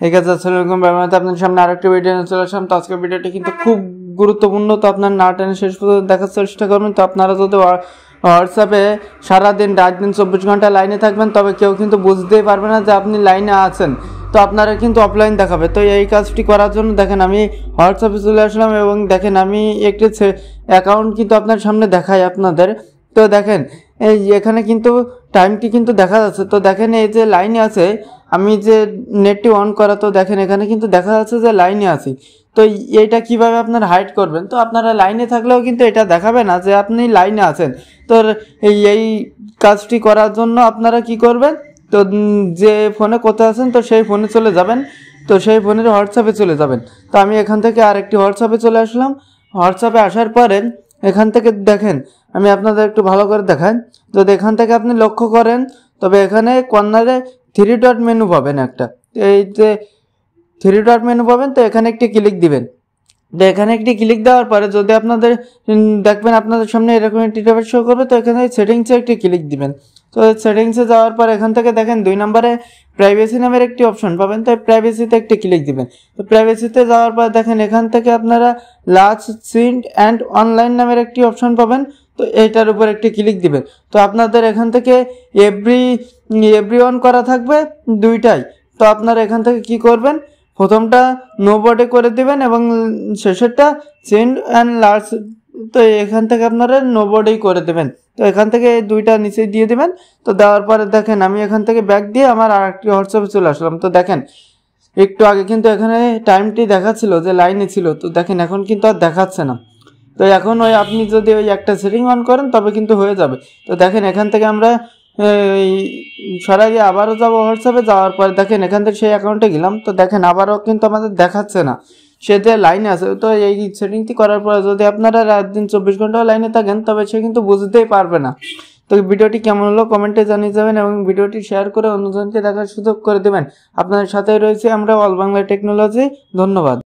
ঠিক আছে, আসসালামু আলাইকুম। ব্যাপারটা আপনার সামনে আরেকটা ভিডিও নিয়ে চলে আসলাম। তো আজকের ভিডিওটি কিন্তু খুব গুরুত্বপূর্ণ, তো আপনার না টেনে শেষ পর্যন্ত দেখার চেষ্টা করবেন। তো আপনারা যদি হোয়াটসঅ্যাপে সারাদিন রাত দিন 24 ঘন্টা লাইনে থাকবেন, তবে কেউ কিন্তু বুঝতেই পারবে না যে আপনি লাইনে আছেন। তো আপনারা কিন্তু অফলাইন দেখাবে। তো এই কাজটি করার জন্য দেখেন আমি হোয়াটসঅ্যাপে চলে আসলাম এবং দেখেন আমি একটি অ্যাকাউন্ট কিন্তু আপনার সামনে দেখাই আপনাদের। তো দেখেন এই এখানে কিন্তু টাইমটি কিন্তু দেখা যাচ্ছে। তো দেখেন এই যে লাইনে আছে, আমি যে নেটটি অন করা, তো দেখেন এখানে কিন্তু দেখা যাচ্ছে যে লাইনে আছি। তো এইটা কিভাবে আপনারা হাইড করবেন? তো আপনারা লাইনে থাকলেও কিন্তু এটা দেখাবে না যে আপনি লাইনে আছেন। তো এই কাজটি করার জন্য আপনারা কি করবেন? তো যে ফোনে কোথায় আছেন তো সেই ফোনে চলে যাবেন। তো সেই ফোনের হোয়াটসঅ্যাপে চলে যাবেন। তো আমি এখান থেকে আরেকটি হোয়াটসঅ্যাপে চলে আসলাম। হোয়াটসঅ্যাপে আসার পরে এখান থেকে দেখেন আমি আপনাদের একটু ভালো করে দেখাই। যদি এখান থেকে আপনি লক্ষ্য করেন, তবে এখানে কর্নারে 3 ডট মেনু পাবেন একটা। এই যে 3 ডট মেনু পাবেন, তো এখানে একটি ক্লিক দিবেন। তো এখানে একটি ক্লিক দেওয়ার পরে যদি আপনাদের দেখবেন আপনাদের সামনে এরকম একটি ট্যাব শো করবে, তো এখানে সেটিংসে একটি ক্লিক দিবেন। তো সেটিংসে যাওয়ার পর এখান থেকে দেখেন 2 নম্বরে প্রাইভেসি নামের একটি অপশন পাবেন। তো প্রাইভেসিতে একটি ক্লিক দিবেন। তো প্রাইভেসিতে যাওয়ার পর দেখেন এখান থেকে আপনারা লাস্ট সিন অ্যান্ড অনলাইন নামের একটি অপশন পাবেন। তো এইটার উপর একটি ক্লিক দিবেন। তো আপনাদের এখান থেকে এভরি অন করা থাকবে দুইটাই। তো আপনারা এখান থেকে কি করবেন, প্রথমটা নো বডি করে দিবেন এবং শেষেরটা সেন্ড অ্যান্ড লাস্ট, তো এখান থেকে আপনারা নো বডি করে দেবেন। তো এখান থেকে দুইটা নিচে দিয়ে দিবেন। তো দেওয়ার পরে দেখেন আমি এখান থেকে ব্যাক দিয়ে আমার আরেকটি হোয়াটসঅ্যাপে চলে আসলাম। তো দেখেন একটু আগে কিন্তু এখানে টাইমটি দেখাচ্ছিল যে লাইনে ছিল, তো দেখেন এখন কিন্তু আর দেখাচ্ছে না। তো এখন ওই আপনি যদি ওই একটা সেটিং অন করেন তবে কিন্তু হয়ে যাবে। তো দেখেন এখান থেকে আমরা সরাই আবারও যাবো হোয়াটসঅ্যাপে। যাওয়ার পরে দেখেন এখান থেকে সেই অ্যাকাউন্টে গেলাম। তো দেখেন আবারও কিন্তু আমাদের দেখাচ্ছে না, সে যে লাইনে আছে। তো এই সেটিংটি করার পরে যদি আপনারা রাত দিন 24 ঘন্টাও লাইনে থাকেন, তবে সে কিন্তু বুঝতেই পারবে না। তো ভিডিওটি কেমন হলো কমেন্টে জানিয়ে যাবেন এবং ভিডিওটি শেয়ার করে অন্যজনকে দেখার সুযোগ করে দেবেন। আপনাদের সাথে রয়েছে আমরা অল বাংলা টেকনোলজি। ধন্যবাদ।